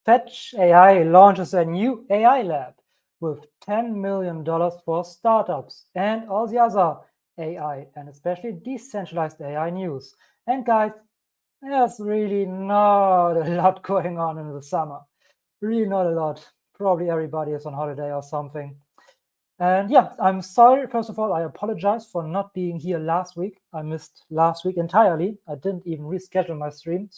Fetch AI launches a new AI lab with $10 million for startups and all the other AI and especially decentralized AI news. And guys, there's really not a lot going on in the summer. Really not a lot. Probably everybody is on holiday or something. And yeah, I'm sorry. First of all, I apologize for not being here last week. I missed last week entirely. I didn't even reschedule my stream.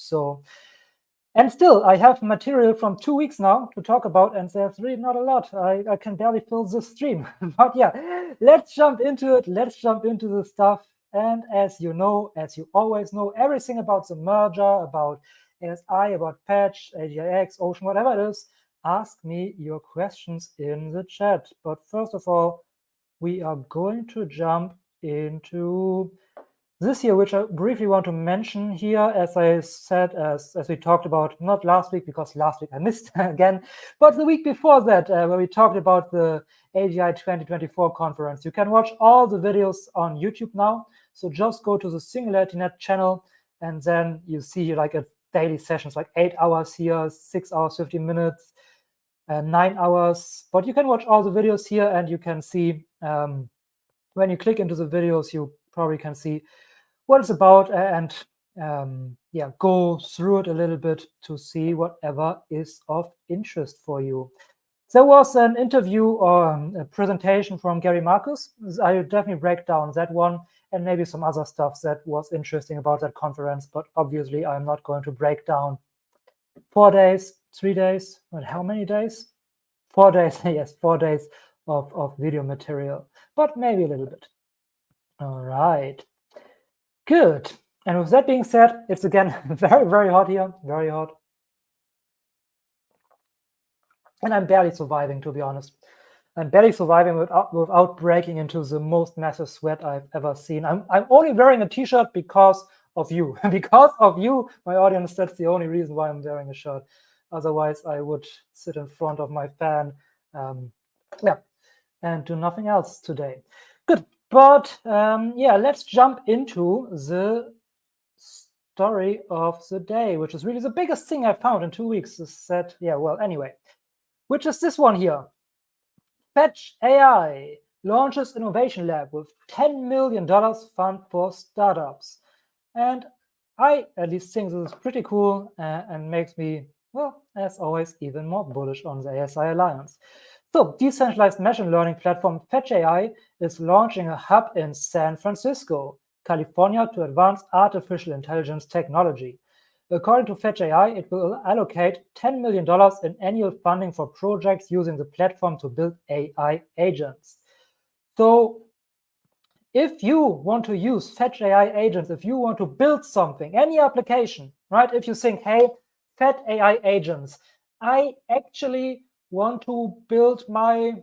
And still, I have material from 2 weeks now to talk about, and there's really not a lot. I can barely fill this stream. But yeah, let's jump into it. Let's jump into the stuff. And as you know, as you always know, everything about the merger, about ASI, about Fetch, AGIX, Ocean, whatever it is, ask me your questions in the chat. But first of all, we are going to jump into this here, which I briefly want to mention here, as I said, as we talked about, not last week, because last week I missed again, but the week before that, where we talked about the AGI 2024 conference. You can watch all the videos on YouTube now. So just go to the SingularityNet channel, and then you see like a daily sessions, like 8 hours here, 6 hours, 15 minutes, 9 hours. But you can watch all the videos here, and you can see when you click into the videos, you probably can see what it's about and yeah, go through it a little bit to see whatever is of interest for you. There was an interview or a presentation from Gary Marcus. I will definitely break down that one and maybe some other stuff that was interesting about that conference, but obviously I'm not going to break down 4 days, 3 days, and how many days? 4 days, yes, 4 days of video material, but maybe a little bit. All right. Good. And with that being said, it's again very, very hot here, very hot. And I'm barely surviving, to be honest. I'm barely surviving without breaking into the most massive sweat I've ever seen. I'm only wearing a t-shirt because of you. Because of you, my audience, that's the only reason why I'm wearing a shirt. Otherwise, I would sit in front of my fan, yeah, and do nothing else today. Good. But yeah, let's jump into the story of the day, which is really the biggest thing I found in 2 weeks. Is that, yeah, well, anyway, which is this one here. Fetch AI launches innovation lab with $10 million fund for startups. And I at least think this is pretty cool and makes me, well, as always, even more bullish on the ASI Alliance. So, decentralized machine learning platform Fetch AI is launching a hub in San Francisco, California, to advance artificial intelligence technology. According to Fetch AI, it will allocate $10 million in annual funding for projects using the platform to build AI agents. So, if you want to use Fetch AI agents, if you want to build something, any application, right? If you think, hey, Fetch AI agents, I actually want to build my,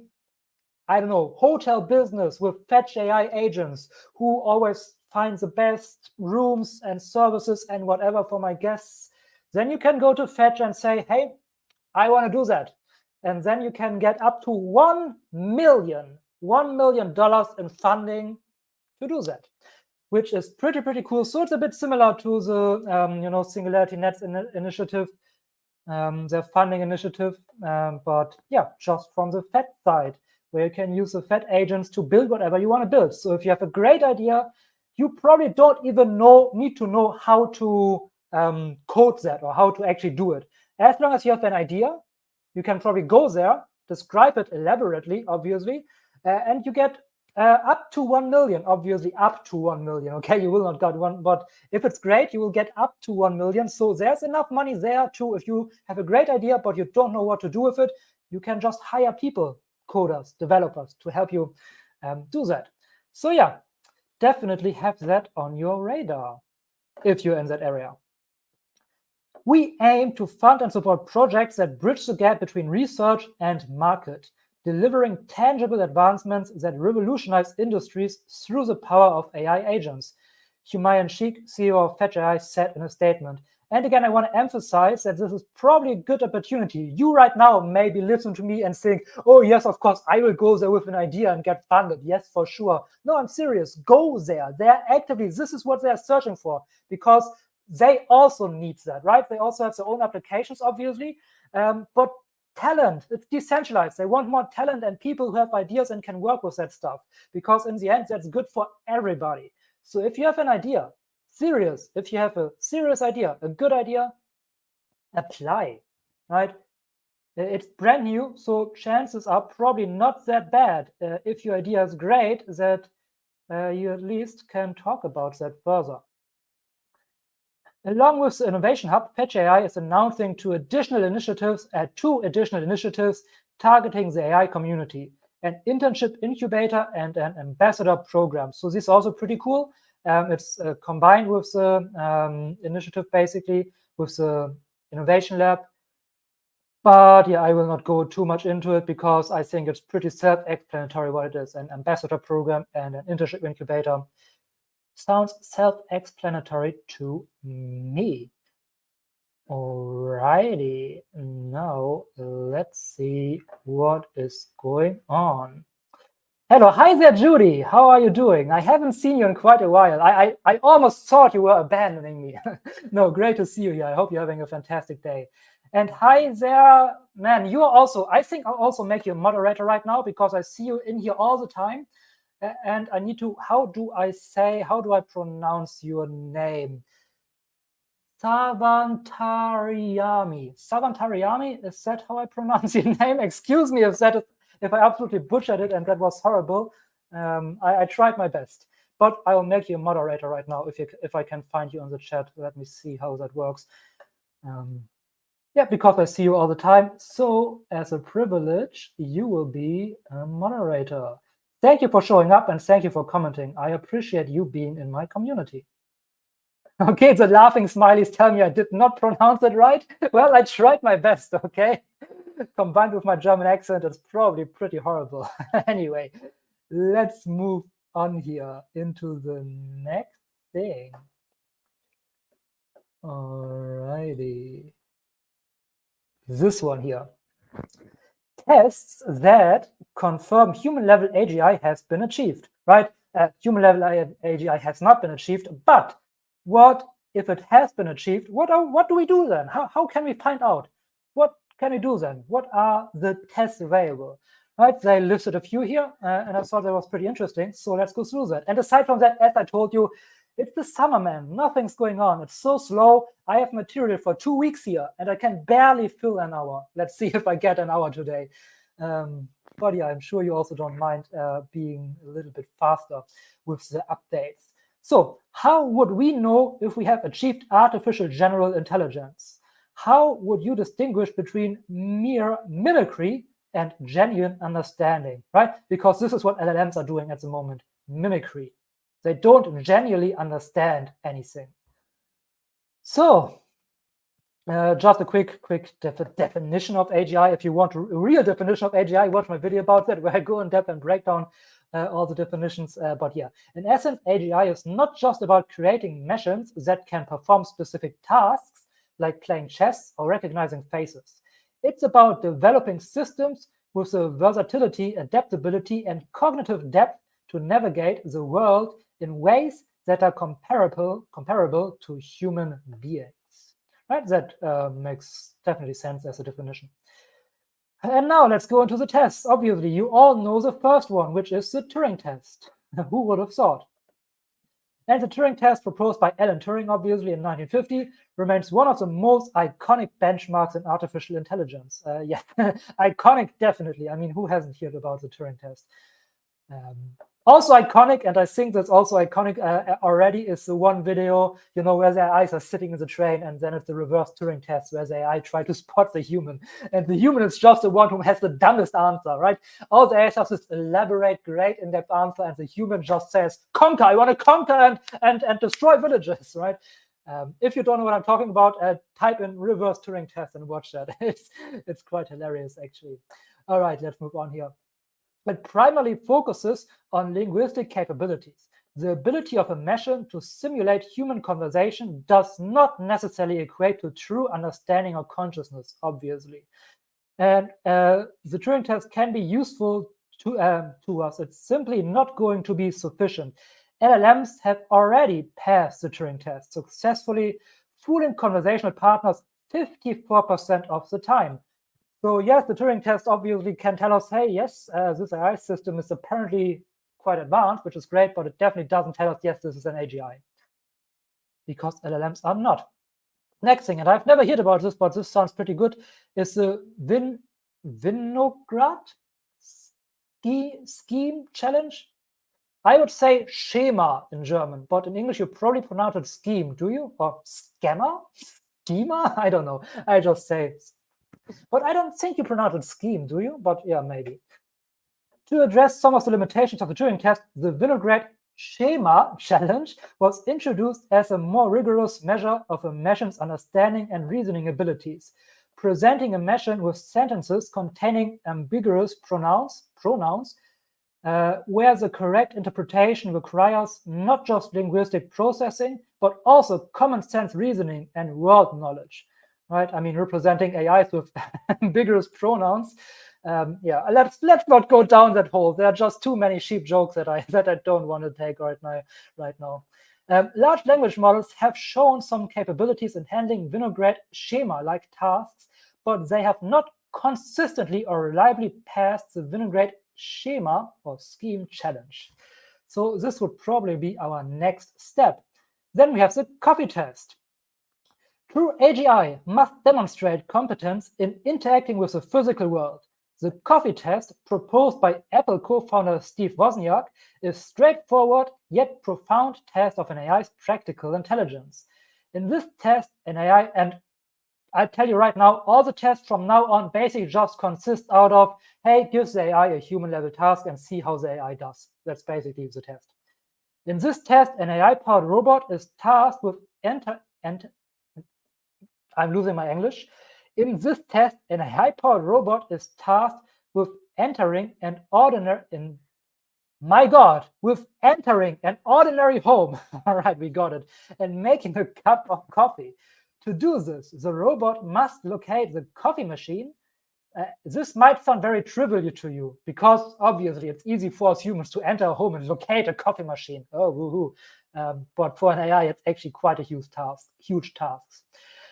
I don't know, hotel business with Fetch AI agents who always find the best rooms and services and whatever for my guests, then you can go to Fetch and say, hey, I want to do that. And then you can get up to $1 million in funding to do that, which is pretty cool. So it's a bit similar to the SingularityNet's initiative, their funding initiative, but yeah, just from the Fed side, where you can use the Fed agents to build whatever you want to build. So if you have a great idea, you probably don't even need to know how to code that or how to actually do it. As long as you have an idea, you can probably go there, describe it elaborately, obviously, and you get up to 1 million, obviously up to 1 million. Okay, you will not get one, but if it's great, you will get up to 1 million. So there's enough money there too. If you have a great idea, but you don't know what to do with it, you can just hire people, coders, developers, to help you do that. So yeah, definitely have that on your radar if you're in that area. We aim to fund and support projects that bridge the gap between research and market, delivering tangible advancements that revolutionize industries through the power of AI agents, Humayun Sheikh, CEO of Fetch AI, said in a statement. And again, I want to emphasize that this is probably a good opportunity. You right now maybe listen to me and think, oh, yes, of course, I will go there with an idea and get funded. Yes, for sure. No, I'm serious. Go there. They're actively, this is what they're searching for, because they also need that, right? They also have their own applications, obviously, But talent, it's decentralized. They want more talent and people who have ideas and can work with that stuff, because in the end, that's good for everybody. So if you have an idea, if you have a serious idea, a good idea, apply, right? It's brand new, so chances are probably not that bad. If your idea is great, that you at least can talk about that further. Along with the Innovation Hub, Fetch AI is announcing two additional initiatives targeting the AI community, an internship incubator and an ambassador program. So this is also pretty cool. It's combined with the initiative, basically, with the Innovation Lab. But yeah, I will not go too much into it because I think it's pretty self-explanatory what it is. An ambassador program and an internship incubator sounds self-explanatory to me. Alrighty, now let's see what is going on. Hello, hi there, Judy. How are you doing? I haven't seen you in quite a while. I almost thought you were abandoning me. No, great to see you here. I hope you're having a fantastic day. And hi there, man, you are also, I think I'll also make you a moderator right now because I see you in here all the time. And I need to, how do I pronounce your name? Savantariami. Savantariami, is that how I pronounce your name? Excuse me if I absolutely butchered it and that was horrible. I tried my best, but I will make you a moderator right now if I can find you on the chat. Let me see how that works. Yeah, because I see you all the time. So as a privilege, you will be a moderator. Thank you for showing up and thank you for commenting. I appreciate you being in my community. Okay, the laughing smileys tell me I did not pronounce it right. Well, I tried my best, okay? Combined with my German accent, it's probably pretty horrible. Anyway, let's move on here into the next thing. Alrighty. This one here. Tests that confirm human-level AGI has been achieved, right? Human-level AGI has not been achieved, but what if it has been achieved? What do we do then? How can we find out? What can we do then? What are the tests available? Right, they listed a few here, and I thought that was pretty interesting. So let's go through that. And aside from that, as I told you, it's the summer, man. Nothing's going on. It's so slow. I have material for 2 weeks here, and I can barely fill an hour. Let's see if I get an hour today. But yeah, I'm sure you also don't mind being a little bit faster with the updates. So how would we know if we have achieved artificial general intelligence? How would you distinguish between mere mimicry and genuine understanding, right? Because this is what LLMs are doing at the moment, mimicry. They don't genuinely understand anything. So just a quick definition of AGI. If you want a real definition of AGI, watch my video about that, where I go in depth and break down all the definitions. But yeah, in essence, AGI is not just about creating machines that can perform specific tasks, like playing chess or recognizing faces. It's about developing systems with the versatility, adaptability, and cognitive depth to navigate the world in ways that are comparable to human beings. Right? That makes definitely sense as a definition. And now let's go into the tests. Obviously, you all know the first one, which is the Turing test. Who would have thought? And the Turing test, proposed by Alan Turing, obviously, in 1950, remains one of the most iconic benchmarks in artificial intelligence. Yeah, iconic, definitely. I mean, who hasn't heard about the Turing test? Also iconic, and I think that's also iconic already, is the one video, you know, where the AIs are sitting in the train, and then it's the reverse Turing test, where the AI try to spot the human, and the human is just the one who has the dumbest answer, right? All the AIs have this elaborate, great in-depth answer, and the human just says, "Conquer! I want to conquer and destroy villages!" Right? If you don't know what I'm talking about, type in reverse Turing test and watch that. It's quite hilarious, actually. All right, let's move on here. It primarily focuses on linguistic capabilities. The ability of a machine to simulate human conversation does not necessarily equate to true understanding or consciousness, obviously. And the Turing test can be useful to us. It's simply not going to be sufficient. LLMs have already passed the Turing test successfully, fooling conversational partners 54% of the time. So yes, the Turing test obviously can tell us, hey, yes, this AI system is apparently quite advanced, which is great, but it definitely doesn't tell us, yes, this is an AGI, because LLMs are not. Next thing, and I've never heard about this, but this sounds pretty good, is the Vinograd scheme challenge. I would say schema in German, but in English you probably pronounce it scheme, do you? Or schema? Schema? I don't know. I just say, but I don't think you pronounce it scheme, do you? But yeah, maybe. To address some of the limitations of the Turing test, the Vinograd schema challenge was introduced as a more rigorous measure of a machine's understanding and reasoning abilities, presenting a machine with sentences containing ambiguous pronouns, where the correct interpretation requires not just linguistic processing, but also common sense reasoning and world knowledge, right? I mean, representing AIs with ambiguous pronouns. Yeah, let's not go down that hole. There are just too many sheep jokes that I don't want to take right now. Large language models have shown some capabilities in handling Vinograd schema-like tasks, but they have not consistently or reliably passed the Vinograd schema or scheme challenge. So this would probably be our next step. Then we have the coffee test. True AGI must demonstrate competence in interacting with the physical world. The coffee test proposed by Apple co-founder Steve Wozniak is straightforward yet profound test of an AI's practical intelligence. In this test, an AI, and I tell you right now, all the tests from now on basically just consist out of, hey, give the AI a human-level task and see how the AI does. That's basically the test. In this test, an AI-powered robot is tasked with I'm losing my English. In this test, an AI-powered robot is tasked with entering an ordinary home. All right, we got it. And making a cup of coffee. To do this, the robot must locate the coffee machine. This might sound very trivial to you, because obviously it's easy for us humans to enter a home and locate a coffee machine. Oh, woohoo. But for an AI, it's actually quite a huge task.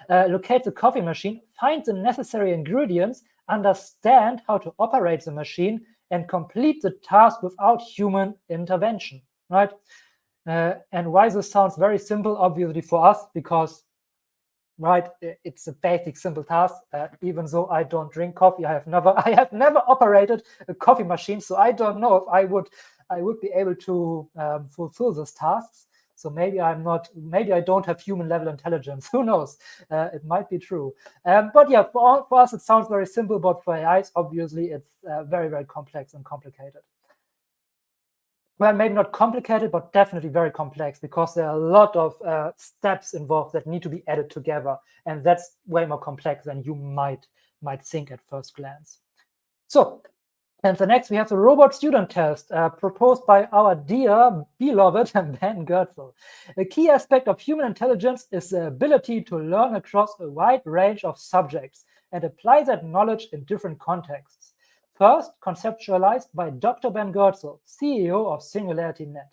Locate the coffee machine, find the necessary ingredients, understand how to operate the machine, and complete the task without human intervention, right? And why this sounds very simple, obviously for us, because, right, it's a basic, simple task. Even though I don't drink coffee, I have never operated a coffee machine, so I don't know if I would be able to fulfill those tasks. So maybe I don't have human level intelligence. Who knows? It might be true. But yeah, for us, it sounds very simple, but for AIs, obviously, it's very, very complex and complicated. Well, maybe not complicated, but definitely very complex, because there are a lot of steps involved that need to be added together. And that's way more complex than you might think at first glance. So, and the next, we have the robot student test proposed by our dear, beloved Ben Goertzel. A key aspect of human intelligence is the ability to learn across a wide range of subjects and apply that knowledge in different contexts. First, conceptualized by Dr. Ben Goertzel, CEO of SingularityNet.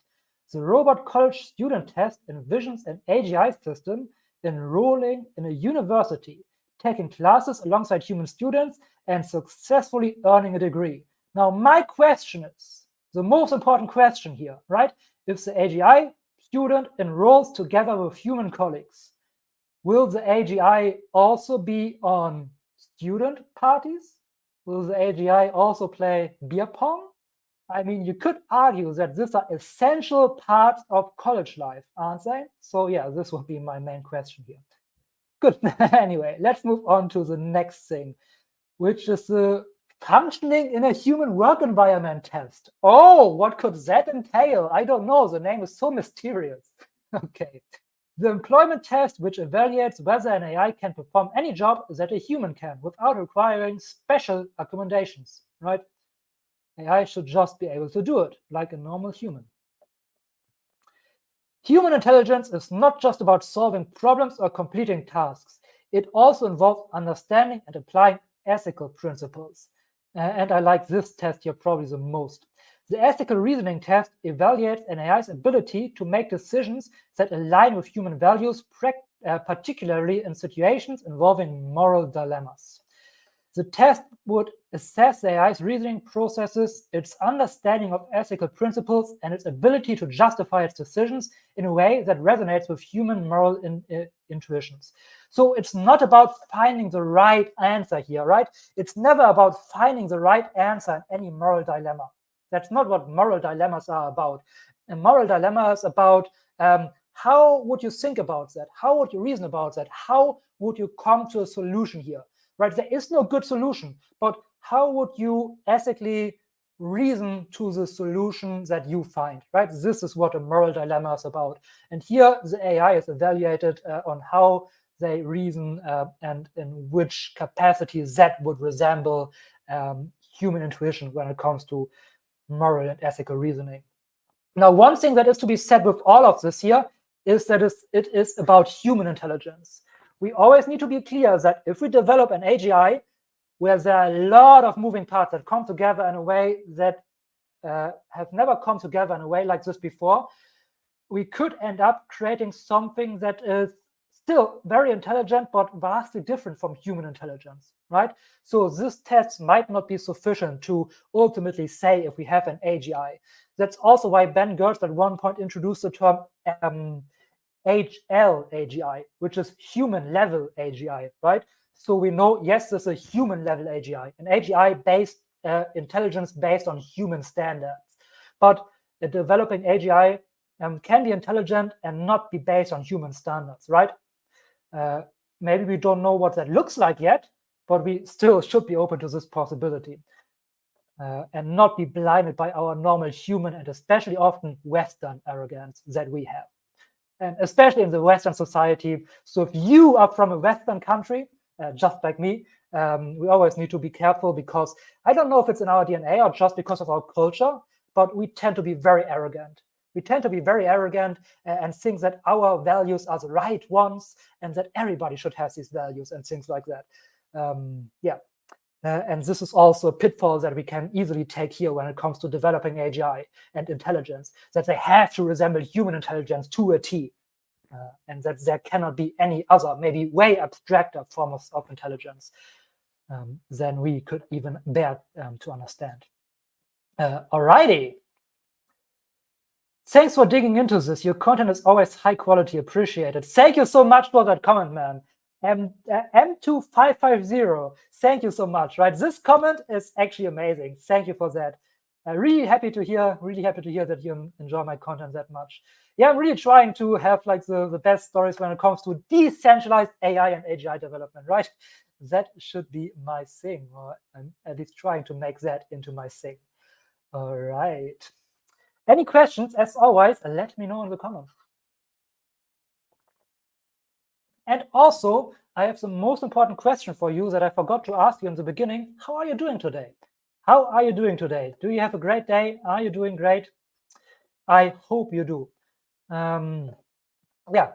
The robot college student test envisions an AGI system enrolling in a university, taking classes alongside human students, and successfully earning a degree. Now, my question is, the most important question here, right? If the AGI student enrolls together with human colleagues, will the AGI also be on student parties? Will the AGI also play beer pong? I mean, you could argue that these are essential parts of college life, aren't they? So yeah, this would be my main question here. Good. Anyway, let's move on to the next thing, which is the functioning in a human work environment test. Oh, what could that entail? I don't know. The name is so mysterious. Okay. The employment test, which evaluates whether an AI can perform any job that a human can without requiring special accommodations, right? AI should just be able to do it like a normal human. Human intelligence is not just about solving problems or completing tasks. It also involves understanding and applying ethical principles. And I like this test here probably the most. The ethical reasoning test evaluates an AI's ability to make decisions that align with human values, particularly in situations involving moral dilemmas. The test would assess the AI's reasoning processes, its understanding of ethical principles, and its ability to justify its decisions in a way that resonates with human moral intuitions. So it's not about finding the right answer here, right? It's never about finding the right answer in any moral dilemma. That's not what moral dilemmas are about. A moral dilemma is about how would you think about that? How would you reason about that? How would you come to a solution here? Right? There is no good solution, but how would you ethically reason to the solution that you find, right? This is what a moral dilemma is about. And here the AI is evaluated on how they reason and in which capacity that would resemble human intuition when it comes to moral and ethical reasoning. Now, one thing that is to be said with all of this here is that it is about human intelligence. We always need to be clear that if we develop an AGI where there are a lot of moving parts that come together in a way that have never come together in a way like this before, we could end up creating something that is still very intelligent, but vastly different from human intelligence, right? So this test might not be sufficient to ultimately say if we have an AGI. That's also why Ben Gertz at one point introduced the term HL AGI, which is human level AGI, right? So we know, yes, this is a human level AGI, an AGI based intelligence based on human standards. But a developing AGI can be intelligent and not be based on human standards, right? Maybe we don't know what that looks like yet, but we still should be open to this possibility and not be blinded by our normal human and especially often Western arrogance that we have. And especially in the Western society. So if you are from a Western country, just like me, we always need to be careful because I don't know if it's in our DNA or just because of our culture, but we tend to be very arrogant. We tend to be very arrogant and think that our values are the right ones and that everybody should have these values and things like that. And this is also a pitfall that we can easily take here when it comes to developing AGI and intelligence, that they have to resemble human intelligence to a T, and that there cannot be any other, maybe way abstracter forms of intelligence than we could even bear to understand. Alrighty. Thanks for digging into this. Your content is always high quality, appreciated. Thank you so much for that comment, man. M2550, thank you so much, right? This comment is actually amazing. Thank you for that. Really happy to hear that you enjoy my content that much. Yeah, I'm really trying to have like the best stories when it comes to decentralized AI and AGI development, right? That should be my thing, or I'm at least trying to make that into my thing. All right. Any questions, as always, let me know in the comments. And also, I have the most important question for you that I forgot to ask you in the beginning. How are you doing today? How are you doing today? Do you have a great day? Are you doing great? I hope you do. Yeah.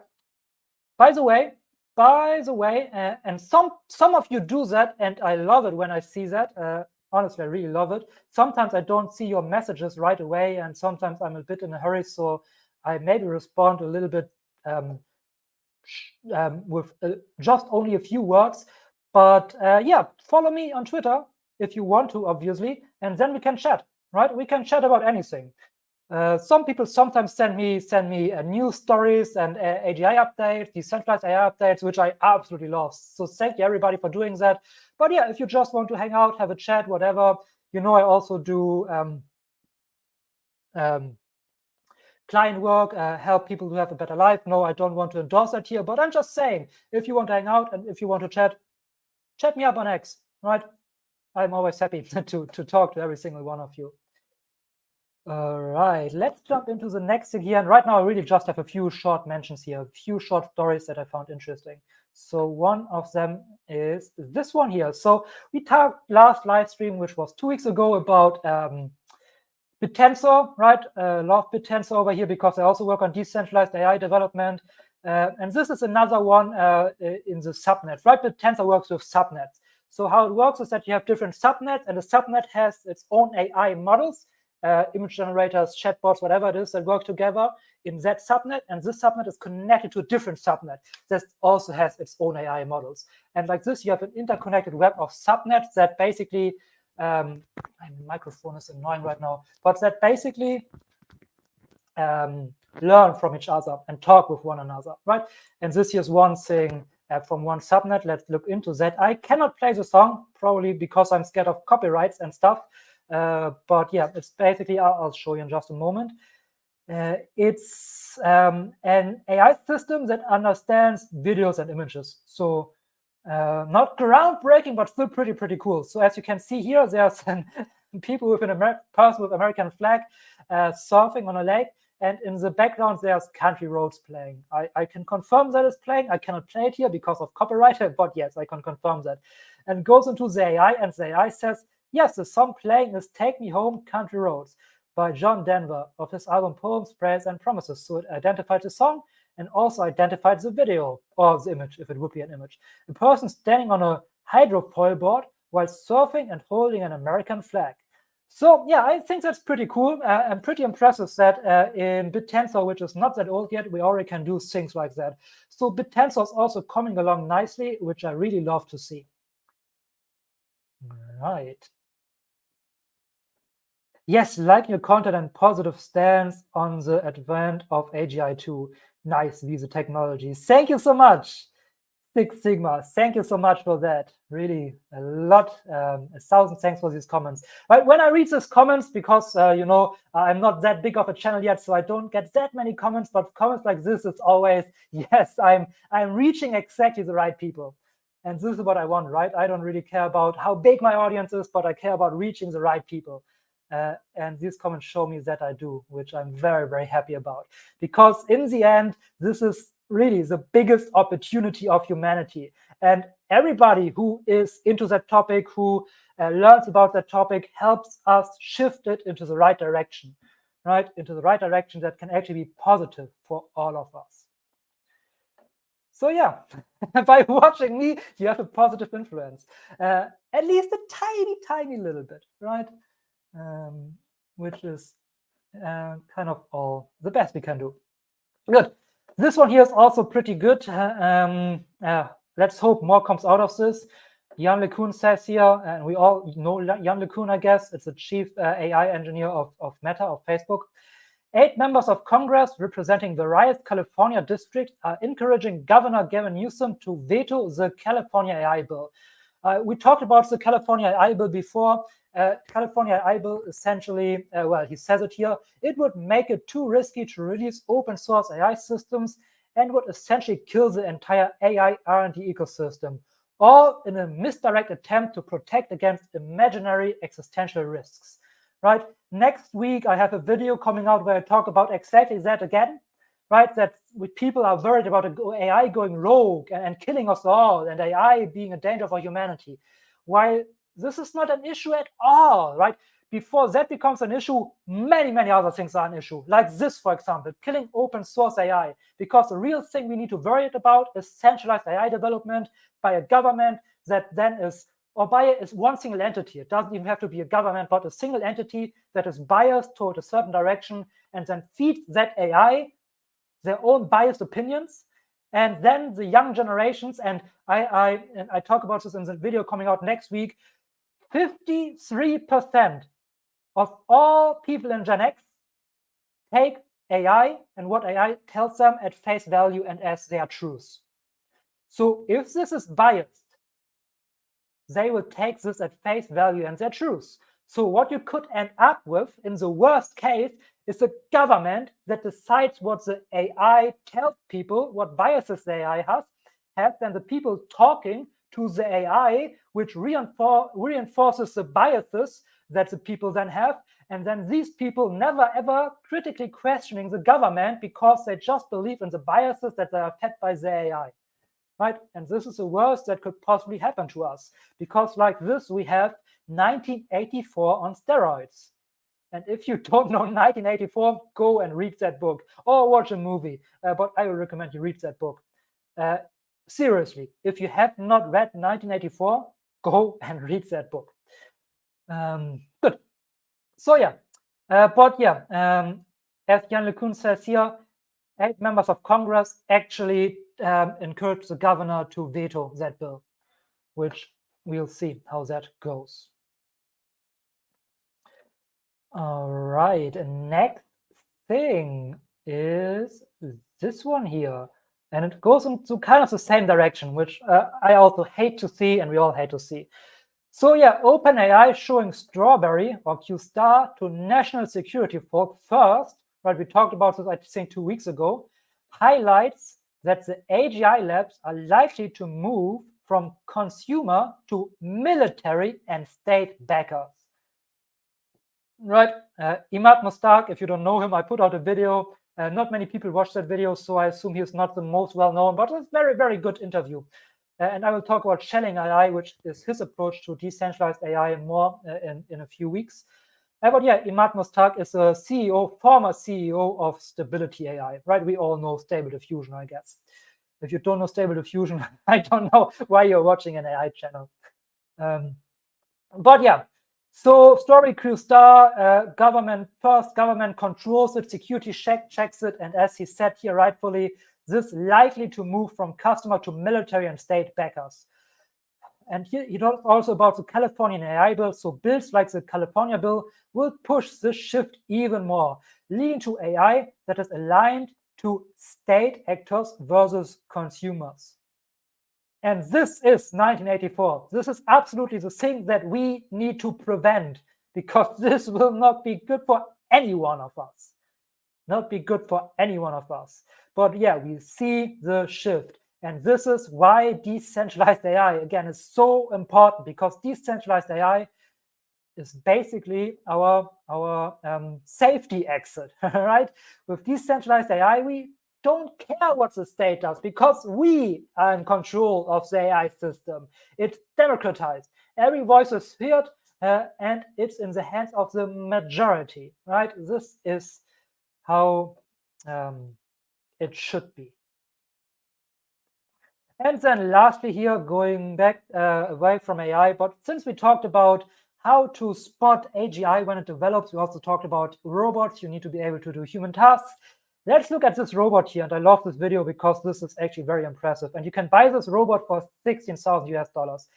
By the way, and some of you do that, and I love it when I see that. Honestly, I really love it. Sometimes I don't see your messages right away, and sometimes I'm a bit in a hurry, so I maybe respond a little bit with just only a few words. But yeah, follow me on Twitter if you want to, obviously, and then we can chat, right? We can chat about anything. Some people sometimes send me news stories and AGI updates, decentralized AI updates, which I absolutely love. So thank you everybody for doing that. But yeah, if you just want to hang out, have a chat, whatever, you know, I also do client work, help people to have a better life. No, I don't want to endorse that here, but I'm just saying, if you want to hang out and if you want to chat me up on X, right? I'm always happy to talk to every single one of you. All right, let's jump into the next thing here. And right now, I really just have a few short mentions here, a few short stories that I found interesting. So one of them is this one here. So we talked last live stream, which was 2 weeks ago, about BitTensor, right? Love BitTensor over here because I also work on decentralized AI development. And this is another one in the subnets, right? BitTensor works with subnets. So how it works is that you have different subnets, and the subnet has its own AI models. image generators, chatbots, whatever it is that work together in that subnet, and this subnet is connected to a different subnet that also has its own AI models. And like this, you have an interconnected web of subnets that basically, my microphone is annoying right now, but that basically learn from each other and talk with one another, right? And this here's one thing from one subnet. Let's look into that. I cannot play the song, probably because I'm scared of copyrights and stuff. But yeah, it's basically, I'll show you in just a moment. It's an AI system that understands videos and images. So not groundbreaking, but still pretty cool. So as you can see here, there's people with an person with American flag surfing on a lake. And in the background, there's country roads playing. I can confirm that it's playing. I cannot play it here because of copyright, but yes, I can confirm that. And goes into the AI, and the AI says, yes, the song playing is Take Me Home, Country Roads by John Denver of his album Poems, Prayers, and Promises. So it identified the song and also identified the video, or the image, if it would be an image. A person standing on a hydrofoil board while surfing and holding an American flag. So yeah, I think that's pretty cool and pretty impressive that in BitTensor, which is not that old yet, we already can do things like that. So BitTensor is also coming along nicely, which I really love to see. Right. Yes, liking your content and positive stance on the advent of AGI2. Nice, Visa Technologies. Thank you so much. Six Sigma, thank you so much for that. Really a lot, 1,000 thanks for these comments. Right, when I read these comments, because you know, I'm not that big of a channel yet, so I don't get that many comments, but comments like this is always, yes, I'm reaching exactly the right people. And this is what I want, right? I don't really care about how big my audience is, but I care about reaching the right people. And these comments show me that I do, which I'm very happy about. Because in the end, this is really the biggest opportunity of humanity. And everybody who is into that topic, who learns about that topic, helps us shift it into the right direction, right? Into the right direction that can actually be positive for all of us. So yeah, by watching me, you have a positive influence, at least a tiny little bit, right? Which is kind of all the best we can do. Good. This one here is also pretty good. Let's hope more comes out of this. Jan LeCun says here, and we all know Jan LeCun, I guess. It's the chief AI engineer of Meta, of Facebook. 8 members of Congress representing various California districts are encouraging Governor Gavin Newsom to veto the California AI bill. We talked about the California AI bill before. California AI bill essentially, well, he says it here, it would make it too risky to release open source AI systems and would essentially kill the entire AI R&D ecosystem, all in a misdirect attempt to protect against imaginary existential risks. Right? Next week, I have a video coming out where I talk about exactly that again, right? That people are worried about AI going rogue and killing us all, and AI being a danger for humanity. While this is not an issue at all, right? Before that becomes an issue, many other things are an issue, like this, for example, killing open source AI, because the real thing we need to worry about is centralized AI development by a government that then is, or by one single entity. It doesn't even have to be a government, but a single entity that is biased toward a certain direction and then feeds that AI their own biased opinions. And then the young generations, and I talk about this in the video coming out next week, 53% of all people in Gen X take AI and what AI tells them at face value and as their truth. So if this is biased, they will take this at face value and their truth. So what you could end up with in the worst case is a government that decides what the AI tells people, what biases the AI has, and the people talking to the AI, which reinforces the biases that the people then have. And then these people never ever critically questioning the government because they just believe in the biases that they are fed by the AI. Right? And this is the worst that could possibly happen to us, because like this, we have 1984 on steroids. And if you don't know 1984, go and read that book or watch a movie. But I would recommend you read that book. Seriously, if you have not read 1984, go and read that book. Good. So yeah, But yeah, as Jan LeCun says here, 8 members of Congress actually encouraged the governor to veto that bill, which we'll see how that goes. All right, and next thing is this one here. And it goes into kind of the same direction, which I also hate to see, and we all hate to see. So yeah, OpenAI showing Strawberry or Q star to national security folk first, right? We talked about this, I think, 2 weeks ago, highlights that the AGI labs are likely to move from consumer to military and state backers. Right, Imad Mustak, if you don't know him, I put out a video. Not many people watched that video, so I assume he's not the most well-known, but it's a very, very good interview. And I will talk about Shelling AI, which is his approach to decentralized AI more in a few weeks. But yeah, Imad Mustak is a CEO, former CEO of Stability AI, right? We all know Stable Diffusion, I guess. If you don't know Stable Diffusion, I don't know why you're watching an AI channel. But yeah, so Strawberry Q star, government controls it, security checks it, and as he said here rightfully, this likely to move from customer to military and state backers. And here he talks also about the Californian AI bill. So bills like the California bill will push this shift even more, leading to AI that is aligned to state actors versus consumers. And this is 1984. This is absolutely the thing that we need to prevent, because this will not be good for any one of us. Not be good for any one of us. But yeah, we see the shift. And this is why decentralized AI, again, is so important, because decentralized AI is basically our safety exit, right? With decentralized AI, we don't care what the state does, because we are in control of the AI system. It's democratized. Every voice is heard, and it's in the hands of the majority, right? This is how it should be. And then lastly here, going back away from AI, but since we talked about how to spot AGI when it develops, we also talked about robots. You need to be able to do human tasks. Let's look at this robot here, and I love this video because this is actually very impressive. And you can buy this robot for 16,000 US dollars.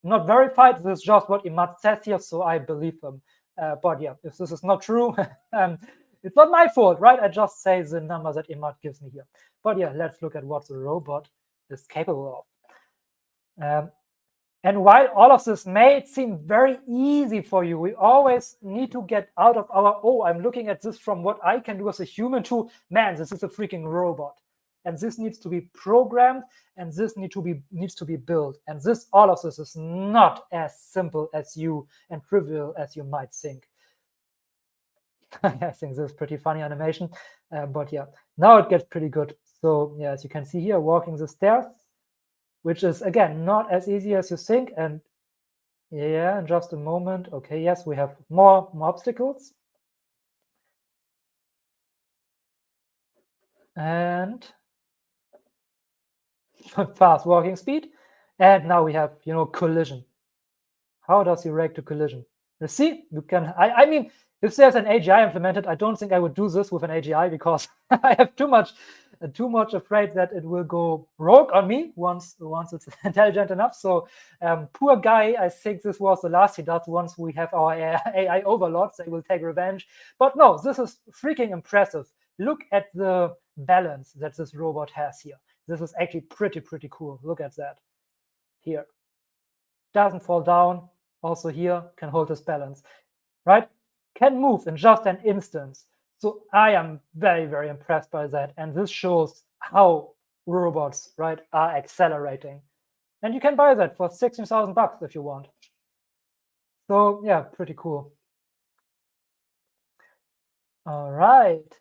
Not verified, this is just what Imad says here, so I believe him. But yeah, if this is not true, it's not my fault, right? I just say the number that Imad gives me here. But yeah, let's look at what the robot is capable of. And while all of this may seem very easy for you, we always need to get out of our, oh, I'm looking at this from what I can do as a human to, man, this is a freaking robot. And this needs to be programmed, and this needs to be built. And this, all of this is not as simple as you and trivial as you might think. I think this is pretty funny animation, but yeah, now it gets pretty good. So yeah, as you can see here, walking the stairs, which is, again, not as easy as you think. And yeah, in just a moment. Okay, yes, we have more obstacles. And fast walking speed. And now we have, collision. How does he react to collision? You see, you can, I mean, if there's an AGI implemented, I don't think I would do this with an AGI, because I have too much afraid that it will go rogue on me once it's intelligent enough. So poor guy, I think this was the last he does. Once we have our AI overlords, they will take revenge. But no, this is freaking impressive. Look at the balance that this robot has here. This is actually pretty cool. Look at that here. Doesn't fall down. Also here, can hold this balance, right? Can move in just an instant. So I am very impressed by that. And this shows how robots, right, are accelerating. And you can buy that for 16,000 bucks if you want. So yeah, pretty cool. All right.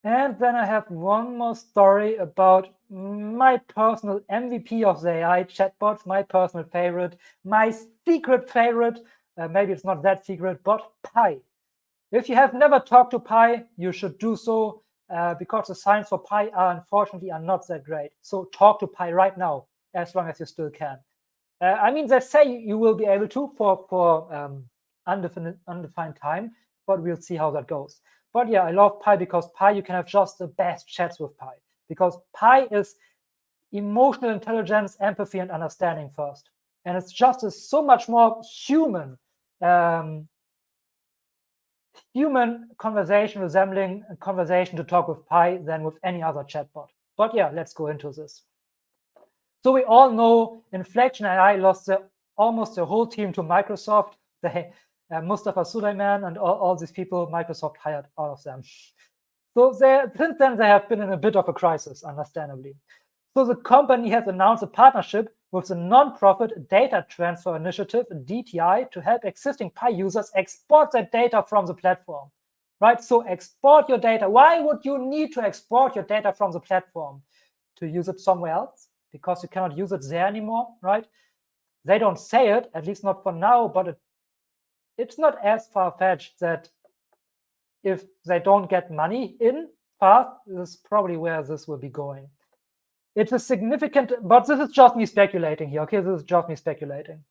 And then I have one more story about my personal MVP of the AI chatbots, my personal favorite, my secret favorite. Maybe it's not that secret, but Pi. If you have never talked to Pi, you should do so, because the signs for Pi unfortunately are not that great. So talk to Pi right now, as long as you still can. I mean, they say you will be able to for undefined time, but we'll see how that goes. But yeah, I love Pi because Pi, you can have just the best chats with Pi, because Pi is emotional intelligence, empathy, and understanding first. And it's just so much more human, human conversation resembling a conversation to talk with Pi than with any other chatbot. But yeah, let's go into this. So we all know Inflection AI lost almost the whole team to Microsoft. They, Mustafa Suleyman and all these people, Microsoft hired all of them. So since then, they have been in a bit of a crisis, understandably. So the company has announced a partnership with the non-profit Data Transfer Initiative, DTI, to help existing Pi users export their data from the platform, right? So export your data. Why would you need to export your data from the platform? To use it somewhere else? Because you cannot use it there anymore, right? They don't say it, at least not for now, but it's not as far-fetched that if they don't get money in fast, this is probably where this will be going. It's a significant, but this is just me speculating here, okay? This is just me speculating.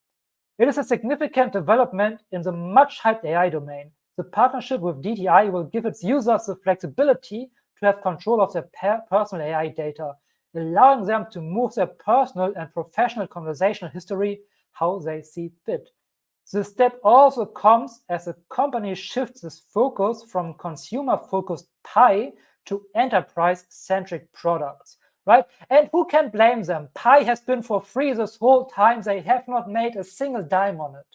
It is a significant development in the much-hyped AI domain. The partnership with DTI will give its users the flexibility to have control of their personal AI data, allowing them to move their personal and professional conversational history how they see fit. This step also comes as the company shifts its focus from consumer-focused Pi to enterprise-centric products, right? And who can blame them? Pi has been for free this whole time. They have not made a single dime on it.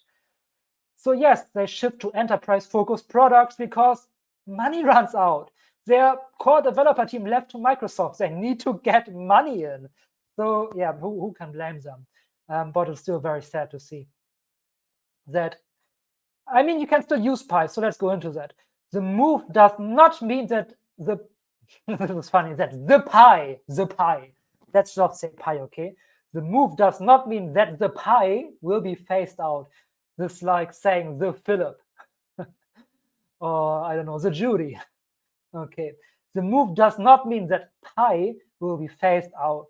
So yes, they shift to enterprise-focused products because money runs out. Their core developer team left to Microsoft. They need to get money in. So yeah, who can blame them? But it's still very sad to see that. I mean, you can still use Pi, so let's go into that. The move does not mean that the this is funny, that the Pi, let's just say Pi, okay? The move does not mean that the Pi will be phased out. This is like saying the Philip or I don't know, the Judy. Okay, the move does not mean that Pi will be phased out.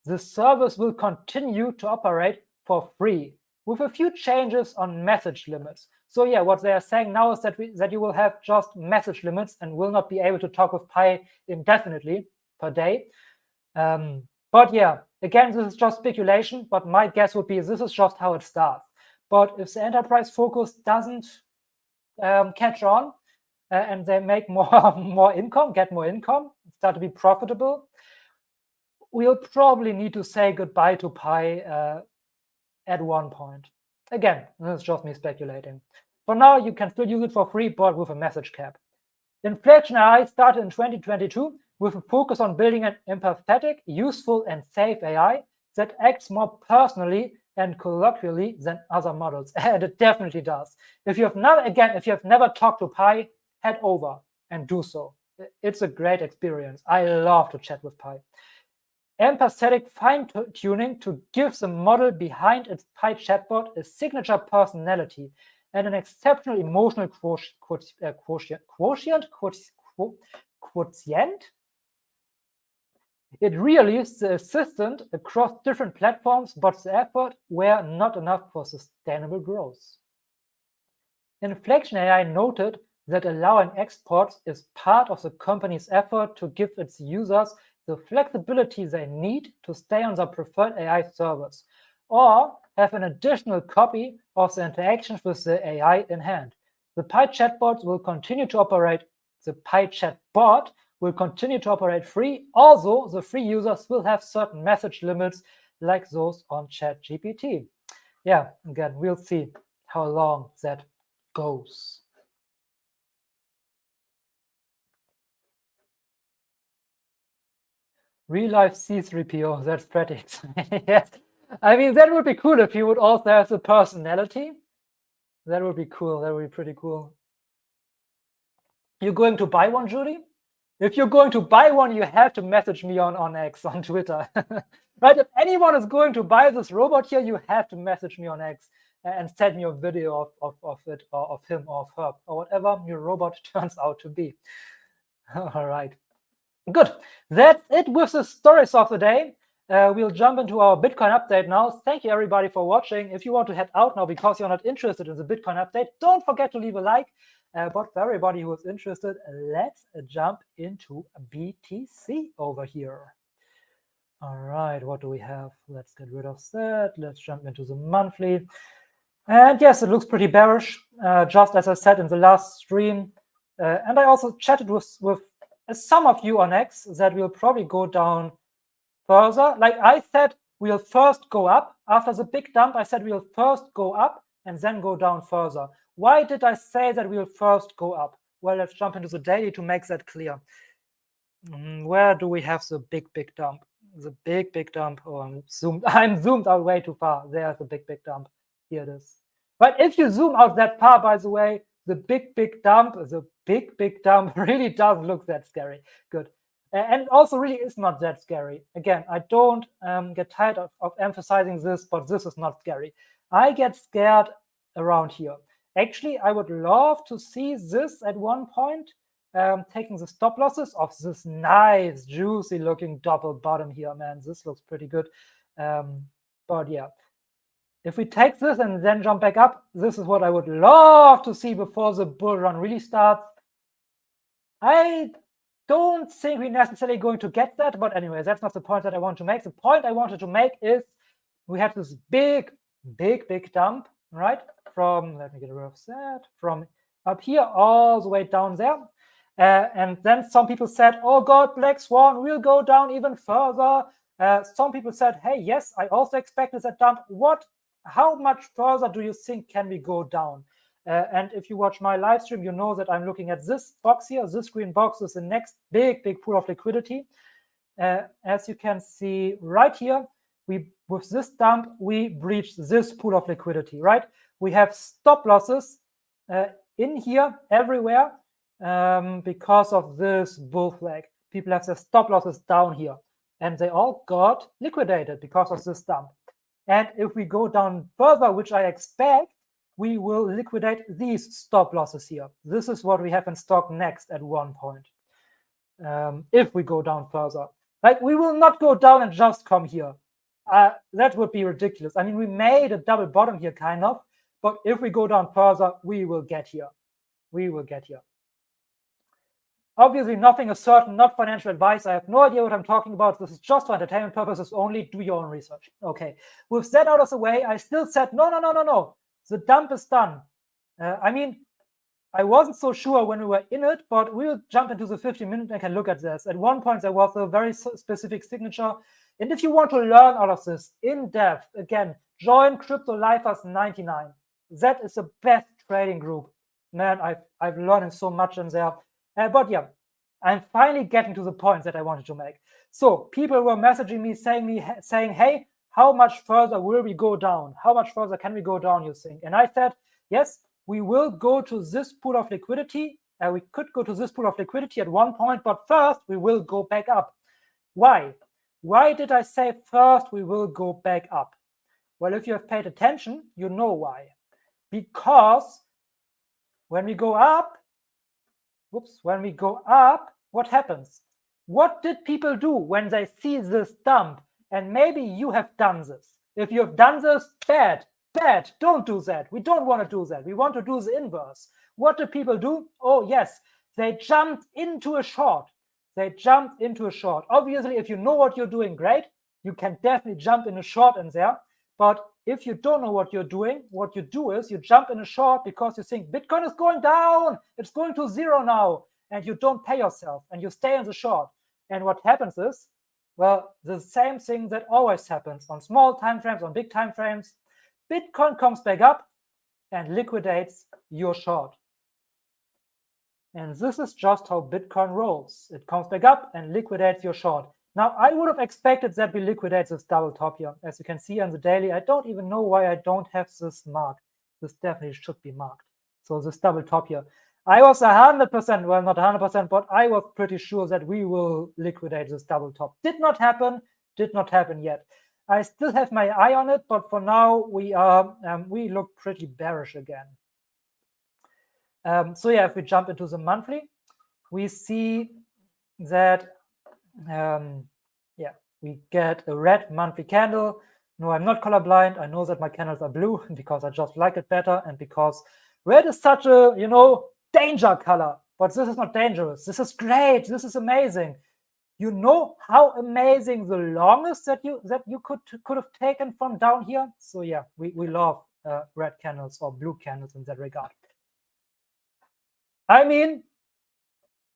The service will continue to operate for free with a few changes on message limits. So yeah, what they are saying now is that you will have just message limits and will not be able to talk with Pi indefinitely per day. But yeah, again, this is just speculation, but my guess would be this is just how it starts. But if the enterprise focus doesn't catch on and they make more income, get more income, start to be profitable, we'll probably need to say goodbye to Pi at one point. Again, this is just me speculating. For now, you can still use it for free, but with a message cap. Inflection AI started in 2022 with a focus on building an empathetic, useful, and safe AI that acts more personally and colloquially than other models. And it definitely does. If you have never talked to Pi, head over and do so. It's a great experience. I love to chat with Pi. Empathetic fine-tuning to give the model behind its Pi chatbot a signature personality and an exceptional emotional quotient. It really is the assistant across different platforms, but the effort were not enough for sustainable growth. Inflection AI noted that allowing exports is part of the company's effort to give its users the flexibility they need to stay on their preferred AI service, or have an additional copy of the interactions with the AI in hand. The Pi chatbot will continue to operate free, although the free users will have certain message limits like those on ChatGPT. Yeah, again, we'll see how long that goes. Real life C3PO, that's pretty exciting. Yes. I mean, that would be cool if you would also have the personality. That would be cool. That would be pretty cool. You're going to buy one, Judy? If you're going to buy one, you have to message me on X, on Twitter. Right? If anyone is going to buy this robot here, you have to message me on X and send me a video of it, or of him or of her, or whatever your robot turns out to be. All right. Good. That's it with the stories of the day. We'll jump into our Bitcoin update now. Thank you, everybody, for watching. If you want to head out now because you're not interested in the Bitcoin update, don't forget to leave a like. But for everybody who is interested, let's jump into BTC over here. All right, what do we have? Let's get rid of that. Let's jump into the monthly. And yes, it looks pretty bearish, just as I said in the last stream. And I also chatted with some of you on X that we'll probably go down further. Like I said, we'll first go up. After the big dump, I said we'll first go up and then go down further. Why did I say that we'll first go up? Well, let's jump into the daily to make that clear. Where do we have the big dump? The big dump. Oh, I'm zoomed out way too far. There's the big dump. Here it is. But if you zoom out that far, by the way, the big dump really doesn't look that scary. Good. And it also really is not that scary. Again, I don't get tired of emphasizing this, but this is not scary. I get scared around here. Actually, I would love to see this at one point, taking the stop losses of this nice, juicy looking double bottom here, man. This looks pretty good. But yeah, if we take this and then jump back up, this is what I would love to see before the bull run really starts. I don't think we're necessarily going to get that, but anyway, that's not the point that I want to make. The point I wanted to make is we had this big dump, right? From, let me get rid of that, from up here all the way down there. And then some people said, oh God, Black Swan will go down even further. Some people said, hey, yes, I also expected that dump. How much further do you think can we go down? And if you watch my live stream, you know that I'm looking at this box here. This green box is the next big pool of liquidity. As you can see right here, with this dump, we breached this pool of liquidity, right? We have stop losses in here everywhere because of this bull flag. People have their stop losses down here, and they all got liquidated because of this dump. And if we go down further, which I expect, we will liquidate these stop losses here. This is what we have in stock next at one point. If we go down further, like we will not go down and just come here. That would be ridiculous. I mean, we made a double bottom here, kind of, but if we go down further, we will get here. We will get here. Obviously, nothing is certain, not financial advice. I have no idea what I'm talking about. This is just for entertainment purposes only. Do your own research. Okay. With that out of the way, I still said, no. The dump is done. I mean, I wasn't so sure when we were in it, but we'll jump into the 15-minute and can look at this. At one point, there was a very specific signature. And if you want to learn all of this in depth, again, join Crypto Lifers 99. That is the best trading group. Man, I've learned so much in there. But yeah, I'm finally getting to the point that I wanted to make. So people were messaging me saying, hey, how much further will we go down? How much further can we go down, you think? And I said, yes, we will go to this pool of liquidity. We could go to this pool of liquidity at one point, but first we will go back up. Why? Why did I say first we will go back up? Well, if you have paid attention, you know why. Because when we go up, what happens? What did people do when they see this dump? And maybe you have done this. If you have done this, bad. Don't do that. We don't want to do that. We want to do the inverse. What do people do? Oh, yes, they jumped into a short. Obviously, if you know what you're doing, great. You can definitely jump in a short in there. But if you don't know what you're doing, what you do is you jump in a short because you think Bitcoin is going down. It's going to zero now. And you don't pay yourself and you stay in the short. And what happens is, well, the same thing that always happens on small time frames, on big time frames. Bitcoin comes back up and liquidates your short. And this is just how Bitcoin rolls. It comes back up and liquidates your short. Now, I would have expected that we liquidate this double top here. As you can see on the daily, I don't even know why I don't have this marked. This definitely should be marked. So this double top here. I was 100%, well, not 100%, but I was pretty sure that we will liquidate this double top. Did not happen yet. I still have my eye on it, but for now, we look pretty bearish again. So yeah, if we jump into the monthly, we see that, we get a red monthly candle. No, I'm not colorblind. I know that my candles are blue because I just like it better and because red is such a, danger color, but this is not dangerous. This is great. This is amazing. You know how amazing the longest that you could have taken from down here. So yeah, we love red candles or blue candles in that regard. I mean,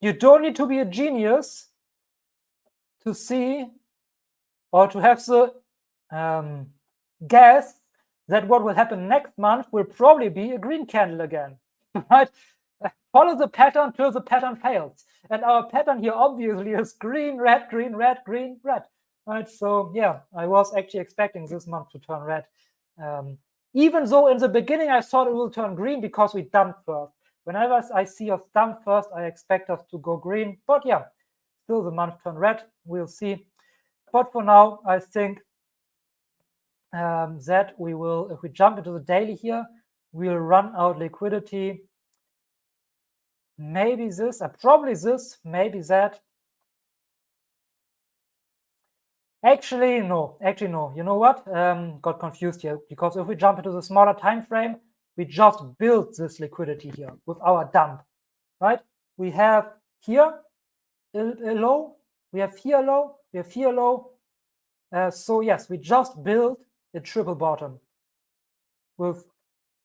you don't need to be a genius to see or to have the guess that what will happen next month will probably be a green candle again, right? Follow the pattern till the pattern fails. And our pattern here obviously is green, red, green, red, green, red, right? So yeah, I was actually expecting this month to turn red. Even though in the beginning I thought it will turn green because we dumped first. Whenever I see us dump first, I expect us to go green. But yeah, still the month turn red. We'll see. But for now, I think that we will, if we jump into the daily here, we'll run out liquidity. Maybe this, probably this, maybe that. Actually, no. You know what? Got confused here, because if we jump into the smaller time frame, we just build this liquidity here with our dump, right? We have here a low, we have here a low, we have here a low. So yes, we just build a triple bottom with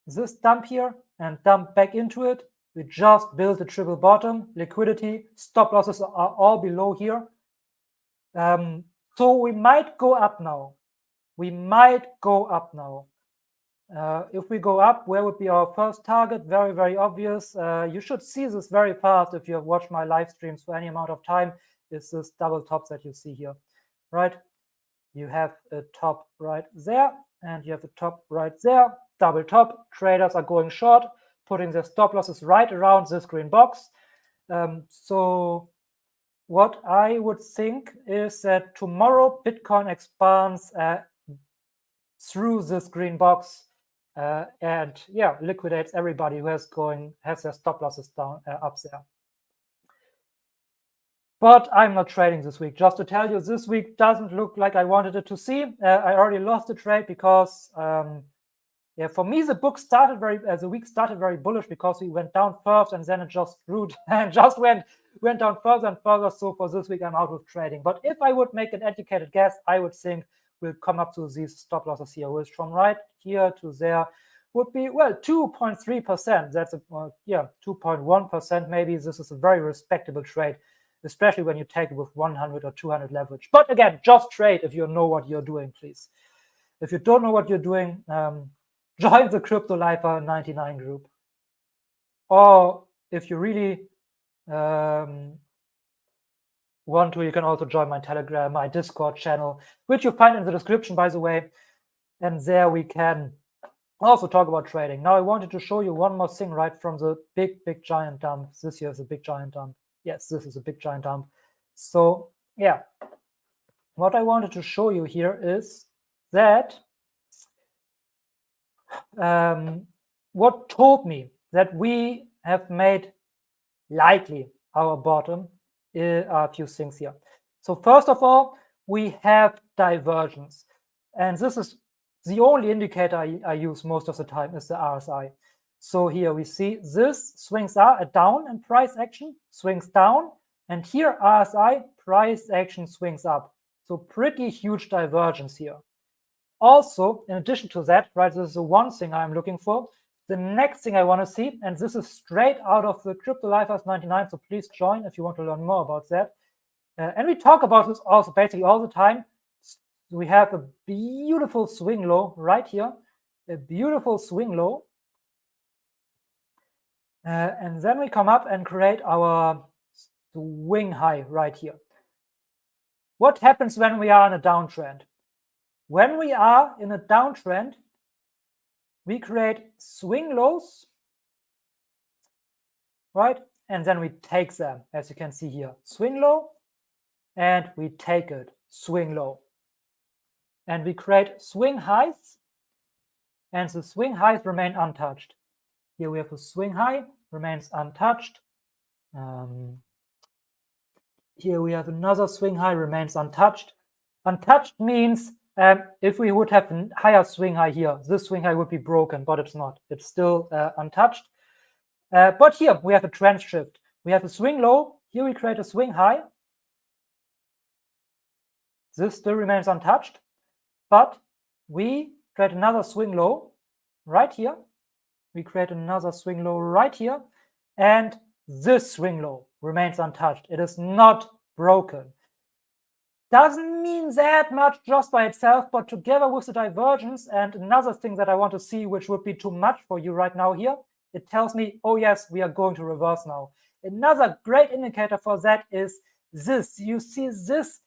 this dump here and dump back into it. We just built a triple bottom. Liquidity, stop losses are all below here. So we might go up now. If we go up, where would be our first target? Very, very obvious. You should see this very fast if you have watched my live streams for any amount of time. Is this double top that you see here, right? You have a top right there, and you have a top right there. Double top. Traders are going short, putting their stop losses right around this green box. So what I would think is that tomorrow Bitcoin expands through this green box and yeah, liquidates everybody who has their stop losses down up there. But I'm not trading this week. Just to tell you, this week doesn't look like I wanted it to see. I already lost the trade because yeah, for me the week started very bullish because we went down first and then it just screwed and just went down further and further. So for this week I'm out with trading. But if I would make an educated guess, I would think we'll come up to these stop losses here, which from right here to there would be, well, 2.3%. That's 2.1% maybe. This is a very respectable trade, especially when you take it with 100 or 200 leverage. But again, just trade if you know what you're doing, please. If you don't know what you're doing, join the Crypto Lifer 99 group. Or if you really want to, you can also join my Telegram, my Discord channel, which you find in the description, by the way. And there we can also talk about trading. Now I wanted to show you one more thing right from the big giant dump. This here is a big giant dump. Yes, this is a big giant dump. So yeah, what I wanted to show you here is that what told me that we have made likely our bottom are a few things here. So first of all, we have divergence, and this is the only indicator I use most of the time is the RSI. So here we see this swings are down and price action swings down, and here RSI price action swings up. So pretty huge divergence here. Also, in addition to that, right, this is the one thing I'm looking for. The next thing I want to see, and this is straight out of the Crypto Lifers 99, so please join if you want to learn more about that. And we talk about this also basically all the time. We have a beautiful swing low right here, a beautiful swing low. And then we come up and create our swing high right here. What happens when we are in a downtrend? When we are in a downtrend, we create swing lows, right? And then we take them, as you can see here, swing low, and we take it, swing low. And we create swing highs, and the swing highs remain untouched. Here we have a swing high, remains untouched. Here we have another swing high, remains untouched. Untouched means if we would have a higher swing high here, this swing high would be broken, but it's not. It's still untouched. But here we have a trend shift. We have a swing low. Here we create a swing high. This still remains untouched, but we create another swing low right here. We create another swing low right here, and this swing low remains untouched. It is not broken. Doesn't mean that much just by itself, but together with the divergence and another thing that I want to see, which would be too much for you right now here, it tells me, oh yes, we are going to reverse now. Another great indicator for that is this. You see this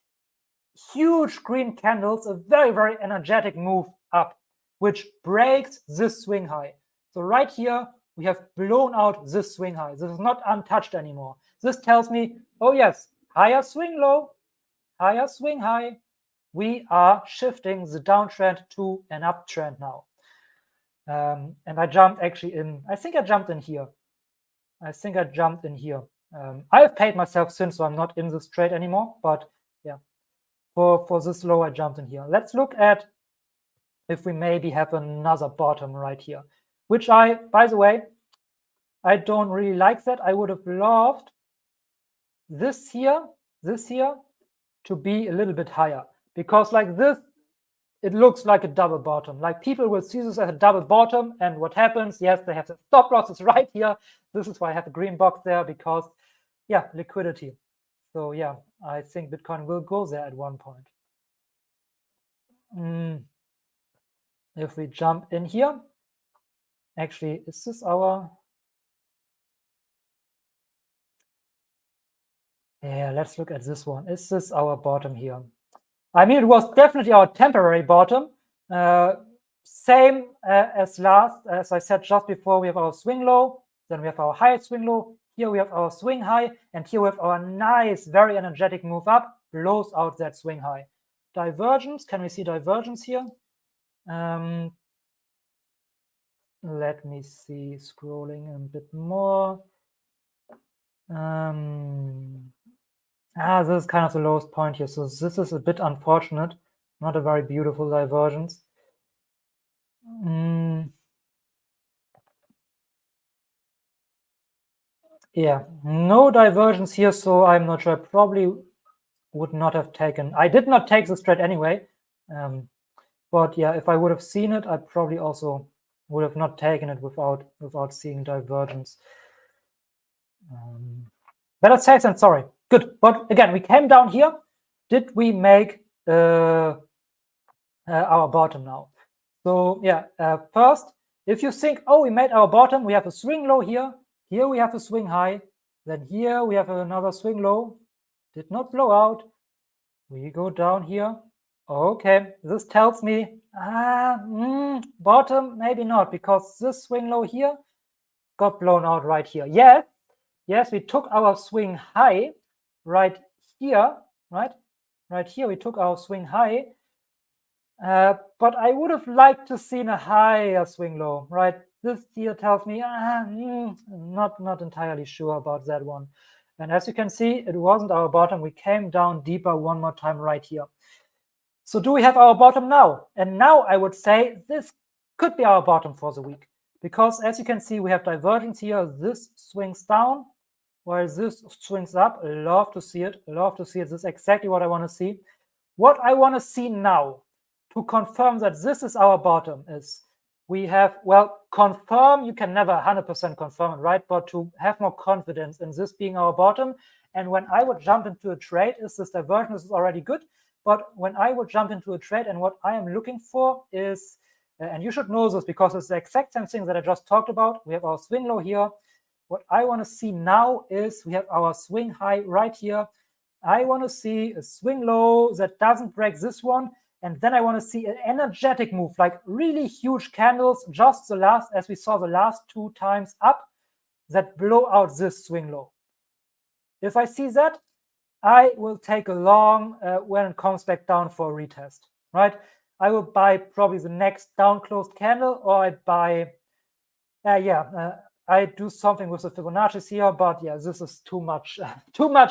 huge green candles, a very, very energetic move up, which breaks this swing high. So right here, we have blown out this swing high. This is not untouched anymore. This tells me, oh yes, higher swing low, higher swing high. We are shifting the downtrend to an uptrend now. And I jumped actually in, I think I jumped in here. I have paid myself since, so I'm not in this trade anymore, but yeah, for this low, I jumped in here. Let's look at if we maybe have another bottom right here, which by the way, I don't really like that. I would have loved this here to be a little bit higher, because like this, it looks like a double bottom. Like people will see this as a double bottom, and what happens? Yes, they have the stop losses right here. This is why I have a green box there, because yeah, liquidity. So yeah, I think Bitcoin will go there at one point. If we jump in here, actually, is this our? Yeah, let's look at this one. Is this our bottom here? I mean, it was definitely our temporary bottom. Same as I said just before, we have our swing low, then we have our high swing low. Here we have our swing high, and here we have our nice, very energetic move up, blows out that swing high. Divergence, can we see divergence here? Let me see, scrolling a bit more. This is kind of the lowest point here, so this is a bit unfortunate, not a very beautiful divergence. Yeah, no divergence here, so I'm not sure. I probably would not have taken. I did not take this trade anyway, but yeah, if I would have seen it, I probably also would have not taken it without seeing divergence. Better safe than sorry. Good, but again, we came down here. Did we make our bottom now? So yeah, first, if you think, oh, we made our bottom, we have a swing low here. Here we have a swing high. Then here we have another swing low. Did not blow out. We go down here. Okay, this tells me bottom, maybe not, because this swing low here got blown out right here. Yes, we took our swing high right here, right here. We took our swing high, but I would have liked to seen a higher swing low, right? This here tells me not entirely sure about that one. And as you can see, it wasn't our bottom. We came down deeper one more time right here. So do we have our bottom now? And now I would say this could be our bottom for the week, because as you can see, we have divergence here. This swings down, while this swings up. Love to see it. Love to see it. This is exactly what I want to see. What I want to see now to confirm that this is our bottom is we have, well, confirm, you can never 100% confirm it, right? But to have more confidence in this being our bottom. And when I would jump into a trade, is this divergence is already good. But when I would jump into a trade, and what I am looking for is, and you should know this because it's the exact same thing that I just talked about. We have our swing low here. What I want to see now is we have our swing high right here. I want to see a swing low that doesn't break this one. And then I want to see an energetic move, like really huge candles, just as we saw the last 2 times up, that blow out this swing low. If I see that, I will take a long when it comes back down for a retest, right? I will buy probably the next down closed candle, or I buy, I do something with the Fibonacci's here, but yeah, this is too much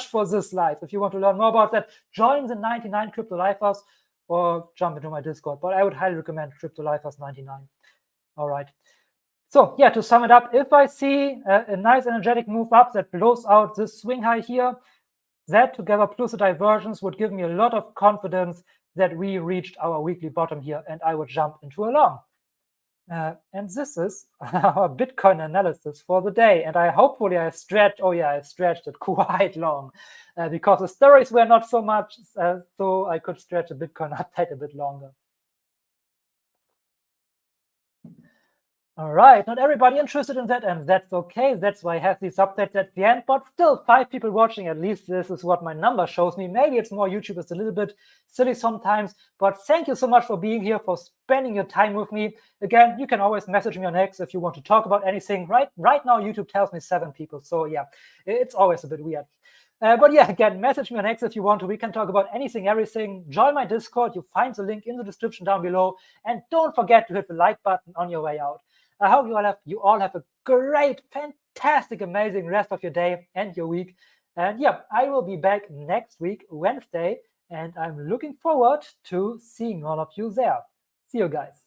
for this live. If you want to learn more about that, join the 99 Crypto Lifers or jump into my Discord. But I would highly recommend Crypto Lifers 99. All right. So yeah, to sum it up, if I see a nice energetic move up that blows out this swing high here, that together plus the divergence would give me a lot of confidence that we reached our weekly bottom here, and I would jump into a long. And this is our Bitcoin analysis for the day. And I stretched it quite long because the stories were not so much, so I could stretch a Bitcoin update a bit longer. All right, not everybody interested in that, and that's okay. That's why I have these updates at the end, but still 5 people watching. At least this is what my number shows me. Maybe it's more YouTube. It's a little bit silly sometimes, but thank you so much for being here, for spending your time with me. Again, you can always message me on X if you want to talk about anything. Right now, YouTube tells me 7 people. So yeah, it's always a bit weird. But yeah, again, message me on X if you want to. We can talk about anything, everything. Join my Discord. You find the link in the description down below. And don't forget to hit the like button on your way out. I hope you all have a great, fantastic, amazing rest of your day and your week. And yeah, I will be back next week, Wednesday, and I'm looking forward to seeing all of you there. See you guys.